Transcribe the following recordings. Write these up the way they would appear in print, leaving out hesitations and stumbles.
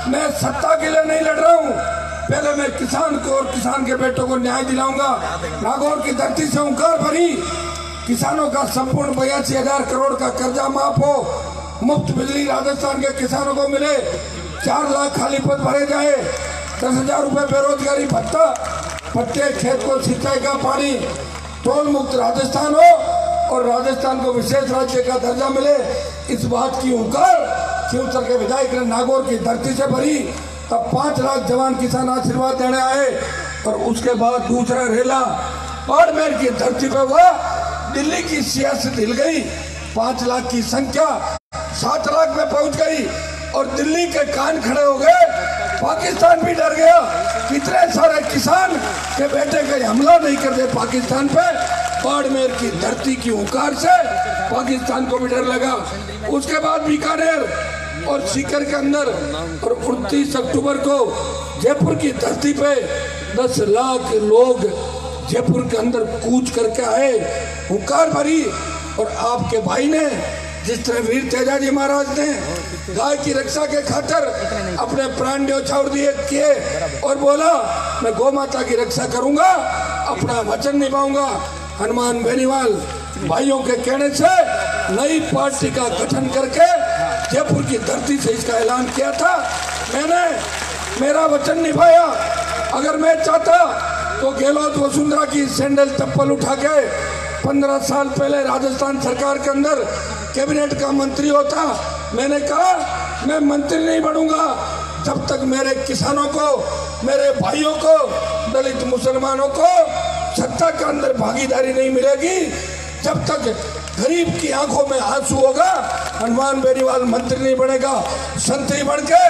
मैं सत्ता के लिए नहीं लड़ रहा हूँ, पहले मैं किसान को और किसान के बेटों को न्याय दिलाऊंगा। नागौर की धरती से हुंकार भरी, किसानों का संपूर्ण 82,000 करोड़ का कर्जा माफ हो, मुफ्त बिजली राजस्थान के किसानों को मिले, 4 लाख खाली पद भरे जाए, 10,000 रुपए बेरोजगारी भत्ता, प्रत्येक खेत को सिंचाई का पानी, टोल मुक्त राजस्थान हो और राजस्थान को विशेष राज्य का दर्जा मिले। इस बात की हुंकार शिवसर के विधायक ने नागौर की धरती से भरी। तब 5 लाख जवान किसान आशीर्वाद देने आए और उसके बाद दूसरा रेला बाड़मेर की धरती पे हुआ। दिल्ली की सियासत हिल गई, 5 लाख की संख्या 7 लाख में पहुंच गई और दिल्ली के कान खड़े हो गए। पाकिस्तान भी डर गया, कितने सारे किसान के बेटे कहीं हमला नहीं कर दे पाकिस्तान पे। बाड़मेर की धरती की हुंकार से पाकिस्तान को भी डर लगा। उसके बाद बीकानेर और सीकर के अंदर और 29 अक्टूबर को जयपुर की धरती पे 10 लाख लोग जयपुर के अंदर कूच करके आए, हुंकार भरी। और आपके भाई ने जिस तरह वीर तेजाजी महाराज ने गाय की रक्षा के खातिर अपने प्राण न्यौछावर दिए किए और बोला मैं गौ माता की रक्षा करूंगा, अपना वचन निभाऊंगा। हनुमान बेनीवाल भाइयों के कहने से नई पार्टी का गठन करके जयपुर की धरती से इसका ऐलान किया था। मैंने मेरा वचन निभाया। अगर मैं चाहता तो गहलोत वसुंधरा की सैंडल चप्पल उठा के 15 साल पहले राजस्थान सरकार के अंदर कैबिनेट का मंत्री होता। मैंने कहा मैं मंत्री नहीं बनूंगा जब तक मेरे किसानों को, मेरे भाइयों को, दलित मुसलमानों को सत्ता के अंदर भागीदारी नहीं मिलेगी, जब तक गरीब की आंखों में आंसू होगा। हनुमान बेनीवाल मंत्री नहीं बनेगा, संतरी बन के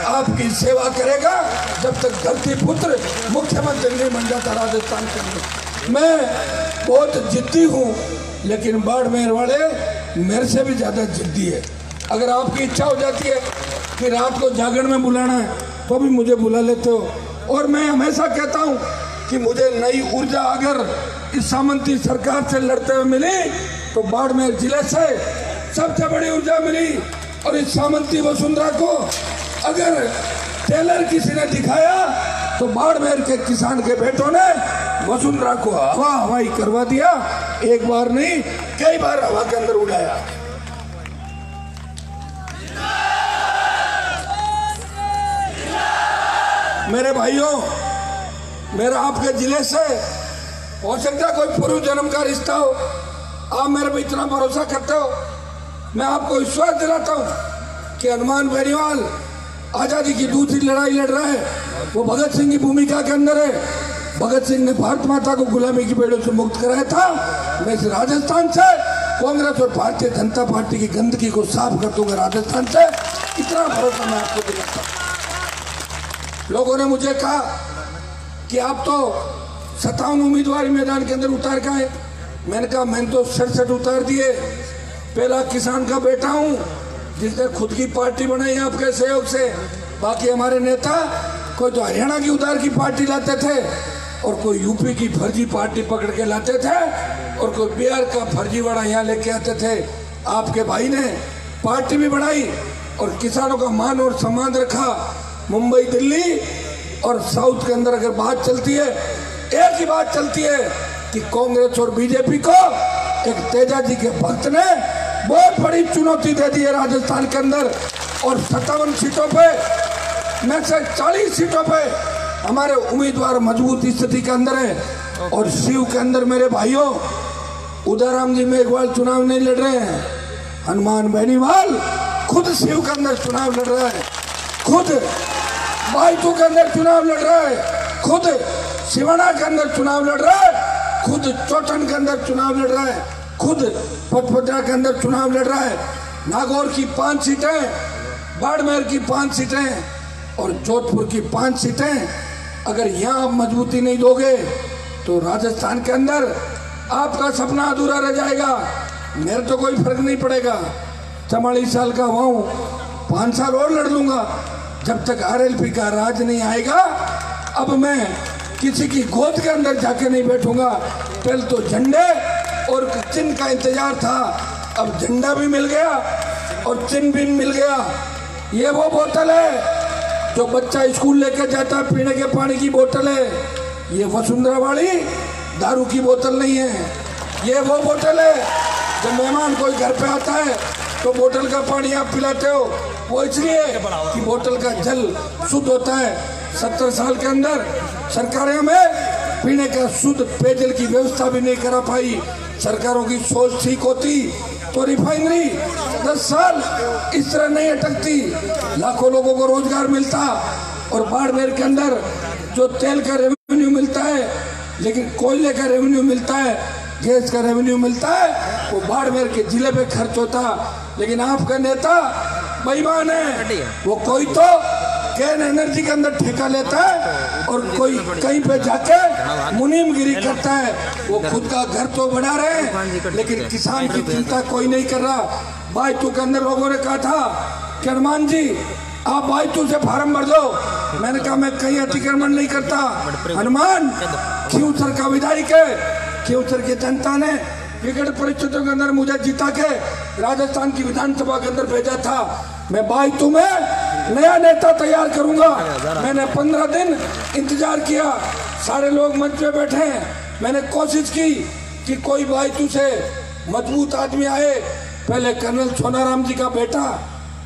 आपकी सेवा करेगा जब तक धरती पुत्र मुख्यमंत्री नहीं बन जाता राजस्थान के अंदर। मैं बहुत जिद्दी हूँ, लेकिन बाड़मेर वाले मेरे से भी ज्यादा जिद्दी है। अगर आपकी इच्छा हो जाती है कि रात को जागरण में बुलाना है तो भी मुझे बुला लेते हो। और मैं हमेशा कहता हूँ कि मुझे नई ऊर्जा अगर इस सामंती सरकार से लड़ते हुए मिली तो बाड़मेर जिले से सबसे बड़ी ऊर्जा मिली। और इस सामंती वसुंधरा को अगर टेलर किसी ने दिखाया तो बाड़मेर के किसान के बेटों ने वसुंधरा को हवा हवाई करवा दिया। एक बार नहीं, कई बार हवा के अंदर उड़ाया। मेरे भाइयों, मेरा आपके जिले से हो सकता है कोई पूर्व जन्म का रिश्ता हो, आप मेरे पे इतना भरोसा करते हो। मैं आपको विश्वास दिलाता हूँ कि हनुमान बेनीवाल आजादी की दूसरी लड़ाई लड़ रहा है, वो भगत सिंह की भूमिका के अंदर है। भगत सिंह ने भारत माता को गुलामी की बेड़ों से मुक्त कराया था। मैं इस राजस्थान से कांग्रेस और भारतीय जनता पार्टी की गंदगी को साफ कर दूंगा राजस्थान से, इतना भरोसा मैं आपको दिलाता हूँ। लोगों ने मुझे कहा कि आप तो 57 उम्मीदवार मैदान के अंदर उतार का है। मैंने कहा मैंने तो 67 उतार दिए। पहला किसान का बेटा हूँ जिसने खुद की पार्टी बनाई आपके सहयोग से। बाकी हमारे नेता कोई तो हरियाणा की उधार की पार्टी लाते थे और कोई यूपी की फर्जी पार्टी पकड़ के लाते थे और कोई बिहार का फर्जीवाड़ा यहाँ लेके आते थे। आपके भाई ने पार्टी भी बनाई और किसानों का मान और सम्मान रखा। मुंबई, दिल्ली और साउथ के अंदर अगर बात चलती है, एक ही बात चलती है कि कांग्रेस और बीजेपी को एक तेजाजी के भक्त ने बहुत बड़ी चुनौती दे दी है राजस्थान के अंदर। और 57 सीटों पे में से 40 सीटों पे हमारे उम्मीदवार मजबूत स्थिति के अंदर है। और शिव के अंदर मेरे भाइयों, उदाराम जी में एक बार चुनाव नहीं लड़ रहे हैं, हनुमान बेनीवाल खुद शिव के अंदर चुनाव लड़ रहा है, खुद बाइतू के अंदर चुनाव लड़ रहा है, खुद सिवाना के अंदर चुनाव लड़ रहा है, खुद चौटन के अंदर चुनाव लड़ रहा है, खुद पचपदरा के अंदर चुनाव लड़ रहा है। नागौर की 5 सीटें, बाड़मेर की 5 सीटें और जोधपुर की 5 सीटें। अगर यहाँ आप मजबूती नहीं दोगे तो राजस्थान के अंदर आपका सपना अधूरा रह जाएगा। मेरे तो कोई फर्क नहीं पड़ेगा, 44 साल का हुआ हूँ, 5 साल और लड़ लूंगा जब तक आरएलपी का राज नहीं आएगा। अब मैं किसी की गोद के अंदर जाके नहीं बैठूंगा। पहले तो झंडे और चिन्ह का इंतजार था, अब झंडा भी मिल गया और चिन्ह भी मिल गया। ये वो बोतल है जो बच्चा स्कूल लेकर जाता है पीने के पानी की बोतल है, ये वसुंधरा वाली दारू की बोतल नहीं है। ये वो बोतल है जब मेहमान कोई घर पे आता है तो बोतल का पानी आप पिलाते हो, वो इसलिए कि बोतल का जल शुद्ध होता है। 70 साल के अंदर सरकारें हमें पीने का शुद्ध पेयजल की व्यवस्था भी नहीं करा पाई। सरकारों की सोच ठीक होती तो रिफाइनरी 10 साल इस तरह नहीं अटकती, लाखों लोगों को रोजगार मिलता। और बाड़मेर के अंदर जो तेल का रेवेन्यू मिलता है, लेकिन कोयले का रेवेन्यू मिलता है, गैस का रेवेन्यू मिलता है, वो बाड़मेर के जिले पे खर्च होता। लेकिन आपका नेता बेईमान है, वो कोई तो कैन एनर्जी के अंदर ठेका लेता है और कोई कहीं पे जाके मुनीमगिरी करता है। वो खुद का घर तो बढ़ा रहे हैं लेकिन किसान की चिंता कोई नहीं कर रहा। बायतू के अंदर लोगों ने कहा था कि हनुमान जी आप बायतू से फार्म भर दो। मैंने कहा मैं कहीं अतिक्रमण नहीं करता। हनुमान खींवसर का विधायक है, खींवसर की जनता ने विकट परिस्थितियों के अंदर मुझे जिता के राजस्थान की विधानसभा के अंदर भेजा था। मैं बायतू में नया नेता तैयार करूंगा। मैंने 15 दिन इंतजार किया, सारे लोग मंच पे बैठे हैं। मैंने कोशिश की कि कोई बायतू से मजबूत आदमी आए। पहले कर्नल सोनाराम जी का बेटा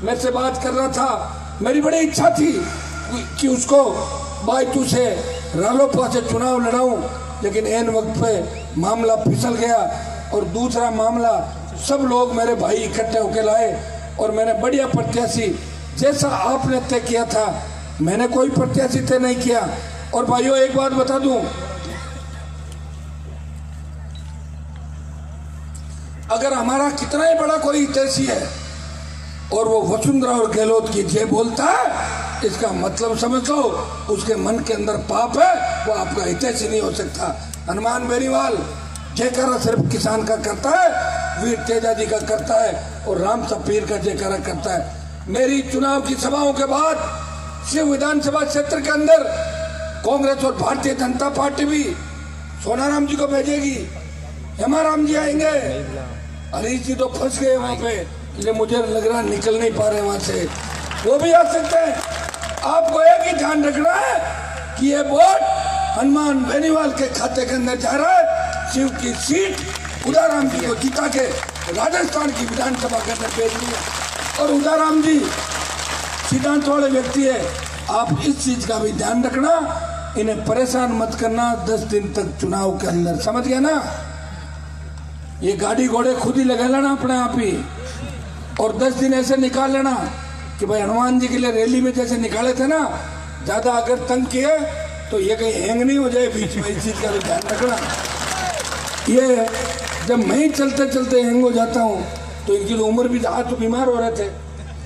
मेरे से बात कर रहा था। मेरी बड़ी इच्छा थी कि उसको बायतू से रालोपा से चुनाव लड़ाऊं, लेकिन एन वक्त पे मामला फिसल गया। और दूसरा मामला सब लोग मेरे भाई इकट्ठे होकर लाए और मैंने बढ़िया प्रत्याशी जैसा आपने तय किया था, मैंने कोई प्रत्याशी तय नहीं किया। और भाइयों एक बात बता दूं, अगर हमारा कितना ही बड़ा कोई हितैषी है और वो वसुंधरा और गहलोत की जय बोलता है, इसका मतलब समझ लो उसके मन के अंदर पाप है, वो आपका हितैषी नहीं हो सकता। हनुमान बेनीवाल जयकारा सिर्फ किसान का करता है, वीर तेजा जी का करता है और राम सफीर का जयकारा करता है। मेरी चुनाव की सभाओं के बाद शिव विधानसभा क्षेत्र के अंदर कांग्रेस और भारतीय जनता पार्टी भी सोनाराम जी को भेजेगी, हेमाराम जी आएंगे। हरीश जी तो फंस गए वहां पे, इसलिए मुझे लग रहा निकल नहीं पा रहे वहां से, वो भी आ सकते हैं। आपको एक ही ध्यान रखना है कि ये वोट हनुमान बेनीवाल के खाते के अंदर जा रहा है। शिव की सीट उदाराम जी को जिता के राजस्थान की विधानसभा के अंदर भेज दिया। और उदाराम जी सिद्धांत वाले व्यक्ति है, आप इस चीज का भी ध्यान रखना, इन्हें परेशान मत करना 10 दिन तक चुनाव के अंदर, समझ गया ना। ये गाड़ी घोड़े खुद ही लगा लेना अपने आप ही, और 10 दिन ऐसे निकाल लेना कि भाई हनुमान जी के लिए रैली में जैसे निकाले थे ना, ज्यादा अगर तंग किए तो ये कहीं हैंग नहीं हो जाए बीच में, इस चीज का भी ध्यान रखना। ये जब मैं ही चलते चलते हैंग हो जाता हूँ तो इनकी उम्र भी, आज तो बीमार हो रहे थे,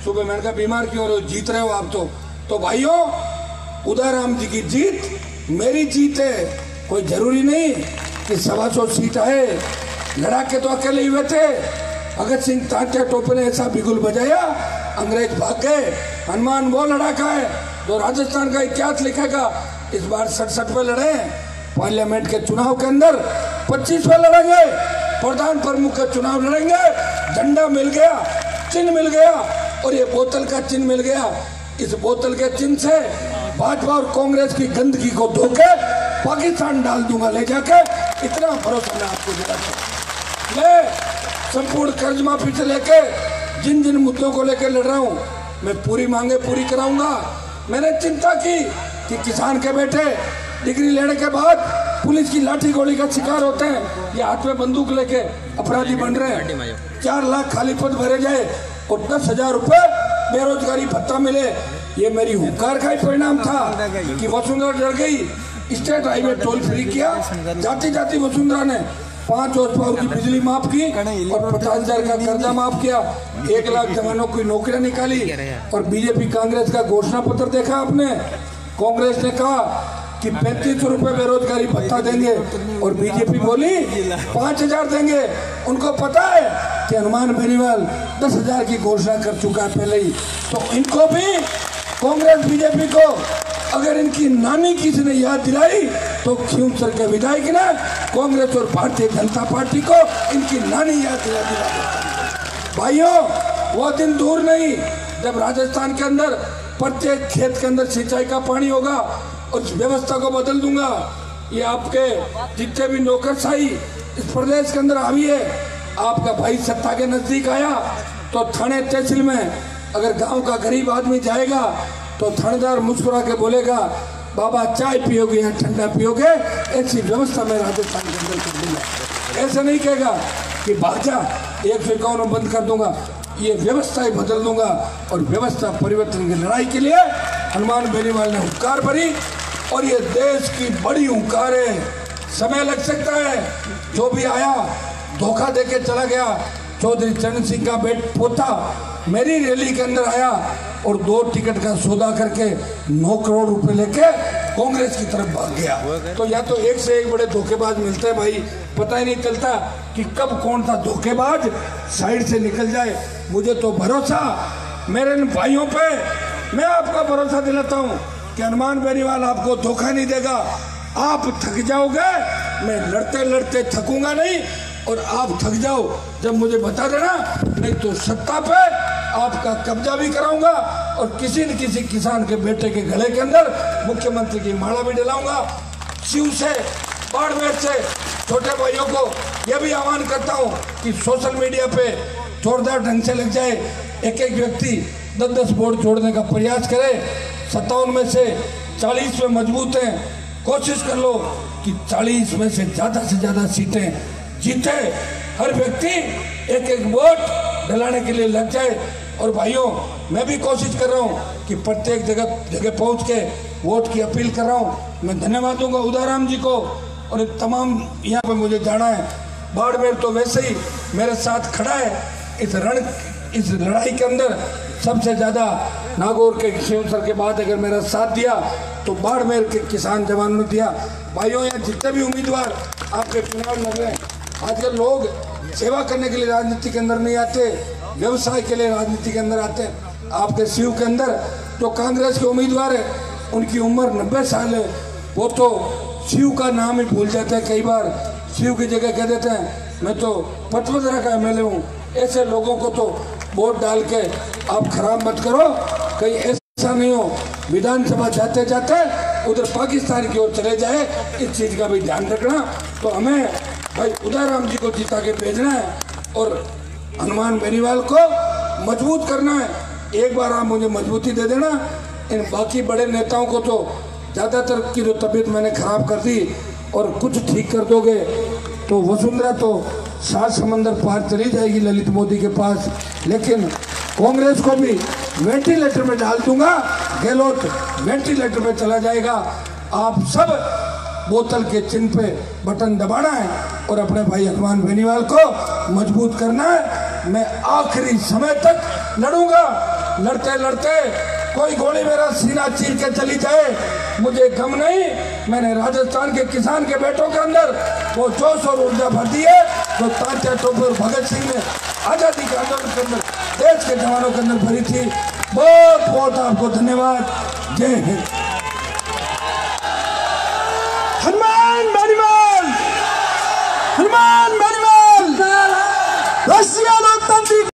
सुबह मैंने कहा बीमार क्यों हो रहे हो, जीत रहे हो आप तो भाइयों उदाराम जी की जीत मेरी जीत है। कोई जरूरी नहीं कि 125 सीट आए, लड़ाके तो अकेले ही हुए थे। भगत सिंह तात्या टोपे ने ऐसा बिगुल बजाया, अंग्रेज भाग गए। हनुमान वो लड़ाका है जो राजस्थान का इतिहास लिखेगा। इस बार 67 पे लड़े, पार्लियामेंट के चुनाव के अंदर 25 पे लड़ेंगे, प्रधान प्रमुख का चुनाव लड़ेंगे। झंडा मिल गया, चिन्ह मिल गया और ये बोतल का चिन्ह मिल गया। इस बोतल के चिन्ह से भाजपा और कांग्रेस की गंदगी को धोके पाकिस्तान डाल दूंगा ले जाके, इतना भरोसा मैं आपको दिलाता हूं। मैं संपूर्ण कर्ज माफी से लेके जिन जिन मुद्दों को लेकर लड़ रहा हूं, मैं पूरी मांगे पूरी कराऊंगा। मैंने चिंता की कि किसान के बेटे डिग्री लेने के बाद पुलिस की लाठी गोली का शिकार होते हैं, ये हाथ में बंदूक लेके अपराधी बन रहे हैं। 4 लाख खाली पद भरे जाए और 10,000 रुपए बेरोजगारी भत्ता मिले। ये मेरी हुंकार का ही परिणाम था कि वसुंधरा डर गई, स्टेट हाईवे टोल फ्री किया, जाती जाती वसुंधरा ने 5 हॉर्स पावर की बिजली माफ की और 50,000 का कर्जा माफ किया, 1 लाख जवानों की नौकरियां निकाली। और बीजेपी कांग्रेस का घोषणा पत्र देखा आपने, कांग्रेस ने कहा कि 3500 रुपए बेरोजगारी भत्ता देंगे और बीजेपी बोली 5,000 देंगे। उनको पता है कि हनुमान बेनीवाल 10,000 की घोषणा कर चुका है पहले ही। तो इनको भी कांग्रेस बीजेपी को अगर इनकी नानी किसी ने याद दिलाई तो खींवसर के विधायक ने कांग्रेस और भारतीय जनता पार्टी को इनकी नानी याद दिला। भाइयों वो दिन दूर नहीं जब राजस्थान के अंदर प्रत्येक खेत के अंदर सिंचाई का पानी होगा और इस व्यवस्था को बदल दूंगा। ये आपके जितने भी नौकरशाही इस प्रदेश के अंदर हावी है, आपका भाई सत्ता के नजदीक आया तो थाने तहसील में अगर गांव का गरीब आदमी जाएगा तो थानेदार मुस्कुरा के बोलेगा, बाबा चाय पियोगे या ठंडा पियोगे, ऐसी व्यवस्था मैं राजस्थान के अंदर कर दूंगा। ऐसा नहीं कहेगा कि भाग जा, एक फिरकाओं में बंद कर दूंगा। ये व्यवस्था ही बदल दूंगा और व्यवस्था परिवर्तन की लड़ाई के लिए हनुमान बेनीवाल ने हुंकार भरी और ये देश की बड़ी हुंकार है। समय लग सकता है, जो भी आया धोखा देके चला गया। चौधरी चरण सिंह का पोता मेरी रैली के अंदर आया और 2 टिकट का सौदा करके 9 करोड़ रुपए लेके कांग्रेस की तरफ भाग गया। तो या तो एक से एक बड़े धोखेबाज मिलते हैं भाई, पता ही नहीं चलता कि कब कौन सा धोखेबाज साइड से निकल जाए। मुझे तो भरोसा मेरे इन भाइयों पे, मैं आपका भरोसा दिलाता हूँ कि हनुमान बेनीवाल आपको धोखा नहीं देगा। आप थक जाओगे, मैं लड़ते लड़ते थकूंगा नहीं, और आप थक जाओ जब मुझे बता देना, नहीं तो सत्ता पे आपका कब्जा भी कराऊंगा और किसी न किसी किसान के बेटे के गले के अंदर मुख्यमंत्री की माला भी डलाऊंगा। शिव से, बाड़मेर से छोटे भाइयों को यह भी आह्वान करता हूं कि सोशल मीडिया पे जोरदार ढंग से लग जाए। एक एक व्यक्ति 10-10 वोट जोड़ने का प्रयास करे। 57 में से 40 में मजबूत हैं, कोशिश कर लो कि 40 में से ज़्यादा सीटें जीते। हर व्यक्ति एक एक वोट डलाने के लिए लग जाए। और भाइयों, मैं भी कोशिश कर रहा हूं कि प्रत्येक जगह पहुंच के वोट की अपील कर रहा हूं। मैं धन्यवाद दूंगा उदाराम जी को और तमाम यहाँ पे मुझे जाना है। बाड़मेर तो वैसे ही मेरे साथ खड़ा है इस लड़ाई के अंदर। सबसे ज़्यादा नागौर के शिव सर के बाद अगर मेरा साथ दिया तो बाड़मेर के किसान जवान ने दिया। भाइयों, यहाँ जितने भी उम्मीदवार आपके चुनाव लड़ रहे हैं, आजकल लोग सेवा करने के लिए राजनीति के अंदर नहीं आते, व्यवसाय के लिए राजनीति के अंदर आते हैं। आपके शिव के अंदर जो कांग्रेस के उम्मीदवार है, उनकी उम्र 90 साल है, वो तो शिव का नाम ही भूल जाते हैं। कई बार शिव की जगह कह देते हैं मैं तो पचमढ़ी का एमएलए हूँ। ऐसे लोगों को तो वोट डाल के आप खराब मत करो। कहीं ऐसा नहीं हो विधानसभा जाते जाते उधर पाकिस्तान की ओर चले जाए, इस चीज़ का भी ध्यान रखना। तो हमें भाई उदाराम जी को जिता के भेजना है और हनुमान बेनीवाल को मजबूत करना है। एक बार आप मुझे मजबूती दे देना। इन बाकी बड़े नेताओं को तो ज़्यादातर की जो तबीयत मैंने खराब कर दी और कुछ ठीक कर दोगे तो वसुंधरा तो 7 समंदर पार चली जाएगी ललित मोदी के पास। लेकिन कांग्रेस को भी वेंटिलेटर में डाल दूंगा, गहलोत वेंटिलेटर में चला जाएगा। आप सब बोतल के चिन्ह पे बटन दबाना है और अपने भाई हनुमान बेनीवाल को मजबूत करना है। मैं आखिरी समय तक लड़ूंगा। लड़ते लड़ते कोई गोली मेरा सीना चीर के चली जाए, मुझे गम नहीं। मैंने राजस्थान के किसान के बेटों के अंदर वो जोश और ऊर्जा भर दी है जो तात्या टोपे और भगत सिंह ने आज़ादी के आंदोलन के अंदर देश के जवानों के अंदर भरी थी। बहुत बहुत आपको धन्यवाद। जय हिंद। हनुमान बेनीवाल, हनुमान बेनीवाल, रशिया लोकतांत्रिक